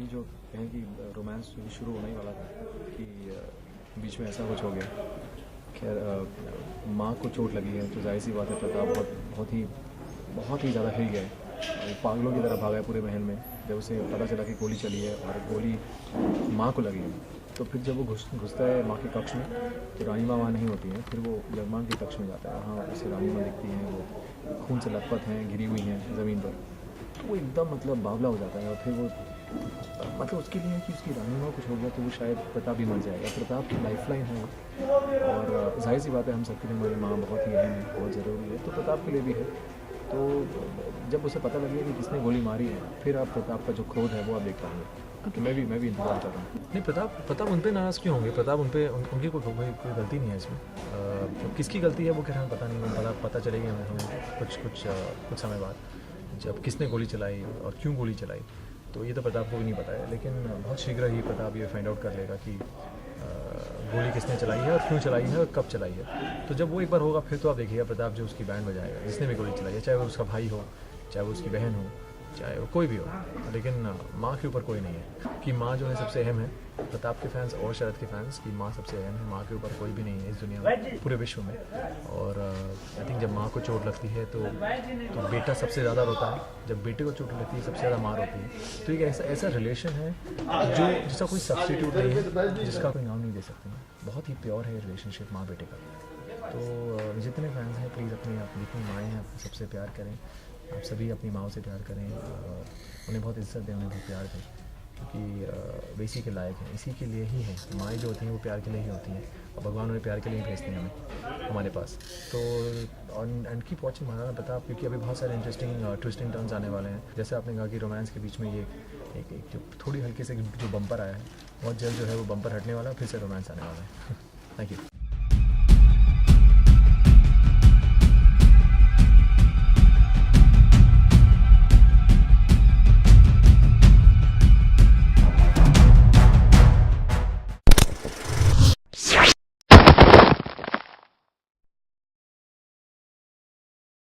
अभी जो कहें कि रोमांस शुरू होने ही वाला था कि बीच में ऐसा कुछ हो गया। खैर माँ को चोट लगी है तो जाहिर सी बात है प्रताप बहुत ही ज़्यादा हिल गया है और पागलों की तरह भागा है पूरे महल में। जब उसे पता चला कि गोली चली है और गोली माँ को लगी है तो फिर जब वो घुसता है माँ के कक्ष में तो रानी माँ वहाँ नहीं होती हैं। फिर वो यजमान के कक्ष में जाता है, वहाँ उसे रानी माँ दिखती हैं, वो खून से लथपथ हैं, घिरी हुई हैं ज़मीन पर। तो वो एकदम मतलब बावला हो जाता है और फिर वो मतलब उसके लिए कि उसकी रानी माँ कुछ हो गया तो वो शायद प्रताप भी मर जाएगा। प्रताप की लाइफलाइन है और जाहिर सी बात है हम सबके लिए हमारी माँ बहुत ही अहम है, बहुत ज़रूरी है, तो प्रताप के लिए भी है। तो जब उसे पता लगेगा कि किसने गोली मारी है फिर आप प्रताप का जो क्रोध है वो आप देख पाएंगे। क्योंकि मैं भी इंतजार कर रहा हूँ। नहीं, प्रताप उन पे नाराज़ क्यों होंगे? प्रताप उनकी कोई गलती नहीं है इसमें। किसकी गलती है वो कह रहे हैं पता नहीं, पता चलेगी हमें कुछ समय बाद जब किसने गोली चलाई और क्यों गोली चलाई। तो ये तो प्रताप को भी नहीं पता है, लेकिन बहुत शीघ्र ही प्रताप ये फाइंड आउट कर लेगा कि गोली किसने चलाई है और क्यों चलाई है और कब चलाई है। तो जब वो एक बार होगा फिर तो आप देखिएगा प्रताप जो उसकी बैंड बजाएगा जिसने भी गोली चलाई है, चाहे वो उसका भाई हो, चाहे वो उसकी बहन हो, चाहे वो कोई भी हो, लेकिन माँ के ऊपर कोई नहीं है। कि माँ जो है सबसे अहम है। प्रताप के फैंस और शरद के फैंस की माँ सबसे अहम है, माँ के ऊपर कोई भी नहीं है इस दुनिया में, पूरे विश्व में। और आई थिंक जब माँ को चोट लगती है तो बेटा सबसे ज़्यादा रोता है, जब बेटे को चोट लगती है सबसे ज़्यादा माँ रोती है। तो एक ऐसा रिलेशन है जो जिसका कोई सब्स्टिट्यूट नहीं है, जिसका कोई नाम नहीं दे सकते हैं। बहुत ही प्योर है रिलेशनशिप माँ बेटे का। तो जितने फैंस हैं प्लीज़ अपनी जितनी माएँ हैं अपने सबसे प्यार करें। आप सभी अपनी माँ से प्यार करें, उन्हें बहुत इज्जत दें, उन्हें बहुत प्यार दें, क्योंकि वे इसी के लायक हैं, इसी के लिए ही हैं। माएँ जो होती हैं वो प्यार के लिए ही होती हैं और भगवान उन्हें प्यार के लिए ही भेजते हैं हमारे पास। तो and keep watching Maharana Pratap, क्योंकि अभी बहुत सारे इंटरेस्टिंग ट्विस्टिंग टर्न्स आने वाले हैं। जैसे आपने कहा कि रोमांस के बीच में ये एक जो थोड़ी हल्के से जो बम्पर आया है, बहुत जल्द जो है वो बम्पर हटने वाला है, फिर से रोमांस आने वाला है। Thank you.